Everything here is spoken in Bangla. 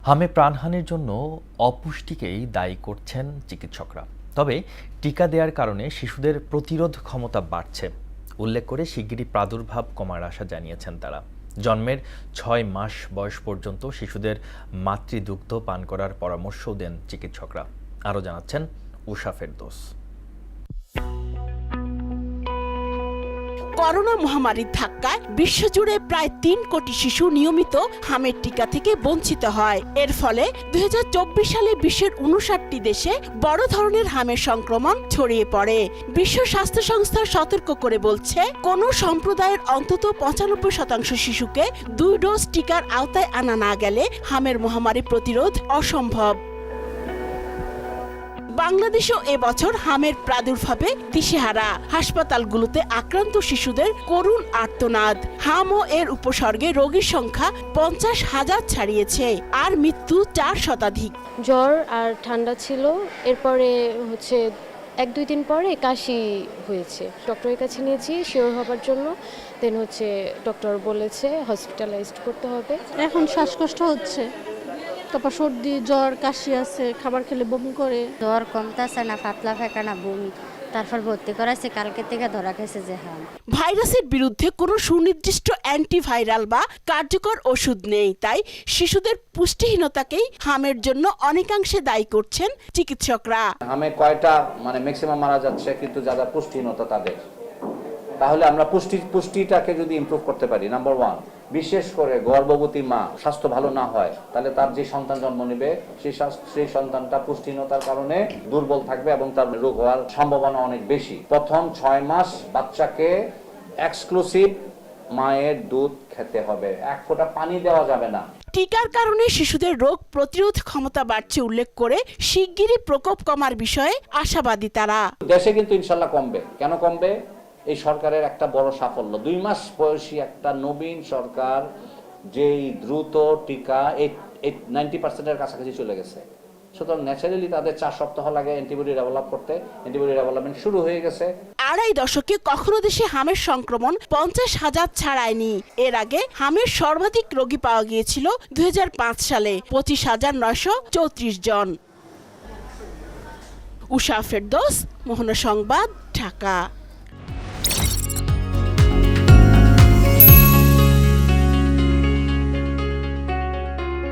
হামে প্রাণহানির জন্য অপুষ্টিকেই দায়ী করছেন চিকিৎসকরা। তবে টিকা দেওয়ার কারণে শিশুদের প্রতিরোধ ক্ষমতা বাড়ছে উল্লেখ করে শিগগিরই প্রাদুর্ভাব কমার আশা জানিয়েছেন তারা। জন্মের ৬ মাস বয়স পর্যন্ত শিশুদের মাতৃদুগ্ধ পান করার পরামর্শও দেন চিকিৎসকরা। আরও জানাচ্ছেন উষা ফেরদৌস। করোনা মহামারীর ধাক্কায় বিশ্বজুড়ে প্রায় ৩ কোটি শিশু নিয়মিত হামের টিকা থেকে বঞ্চিত হয়। এর ফলে ২০২৪ সালে বিশ্বের ৫৯টি দেশে বড় ধরনের হামের সংক্রমণ ছড়িয়ে পড়ে। বিশ্ব স্বাস্থ্য সংস্থা সতর্ক করে বলছে, কোন সম্প্রদায়ের অন্তত ৯৫% শিশুকে ২ ডোজ টিকার আওতায় আনা না গেলে হামের মহামারী প্রতিরোধ অসম্ভব। বাংলাদেশও এবছর হামের প্রাদুর্ভাবে দিশেহারা। হাসপাতালগুলোতে আক্রান্ত শিশুদের করুণ আর্তনাদ। হাম ও এর উপসর্গে রোগীর সংখ্যা ৫০,০০০ ছাড়িয়েছে, আর মৃত্যু ৪ শতাধিক। জ্বর আর ঠান্ডা ছিল, এরপরে ১-২ দিন পরে কাশি হয়েছে। ডক্টরের কাছে নিয়েছি শিওর হবার জন্য, দেন ডক্টর বলেছে হসপিটালাইজড করতে হবে। এখন শ্বাসকষ্ট হচ্ছে, তারপর সর্দি, জ্বর, কাশি আছে, খাবার খেলে বমি করে। জ্বর কমতেছে না, পাতলা পায়খানা, বমি, তারপর ভর্তি করাইছে। কালকে থেকে ধরা গেছে যে ভাইরাসের বিরুদ্ধে কোনো সুনির্দিষ্ট অ্যান্টিভাইরাল বা কার্যকর ওষুধ নেই, তাই শিশুদের পুষ্টিহীনতাকেই হামের জন্য অনেকাংশে দায়ী করছেন চিকিৎসকরা। হামে কয়টা ম্যাক্সিমাম মারা যাচ্ছে, কিন্তু যারা পুষ্টিহীনতা তাদের। তাহলে আমরা পুষ্টিটাকে যদি ইমপ্রুভ করতে পারি, নাম্বার 1, বিশেষ করে গর্ভবতী মা স্বাস্থ্য ভালো না হয়, তাহলে তার যে সন্তান জন্ম নেবে সেই সন্তানটা পুষ্টিহীনতার কারণে দুর্বল থাকবে এবং তার রোগ হওয়ার সম্ভাবনা অনেক বেশি। প্রথম ৬ মাস বাচ্চাকে এক্সক্লুসিভ মায়ের দুধ খেতে হবে, ১ ফোঁটা পানি দেওয়া যাবে না। টিকার কারণে শিশুদের রোগ প্রতিরোধ ক্ষমতা বাড়ছে উল্লেখ করে শিগগিরই প্রকোপ কমার বিষয়ে আশাবাদী তারা। দেশে কিন্তু ইনশাল্লাহ কমবে। কেন কমবে? এই সরকারের একটা বড় সাফল্য। 2 মাস বয়সী একটা নবীন সরকার যেই দ্রুত টিকা 90%-এর কাছাকাছি চলে গেছে। সুতরাং ন্যাচারালি তাদের 4 সপ্তাহ লাগে অ্যান্টিবডি ডেভেলপ করতে। অ্যান্টিবডি ডেভেলপমেন্ট শুরু হয়ে গেছে। আড়াই দশকে কখনো দেশে হামের সংক্রমণ ৫০,০০০ ছাড়ায়নি। এর আগে হামের সর্বাধিক রোগী পাওয়া গিয়েছিল ২০০৫ সালে ২৫,৯৩৪ জন। উষা ফেরদৌস, মোহনা সংবাদ, ঢাকা।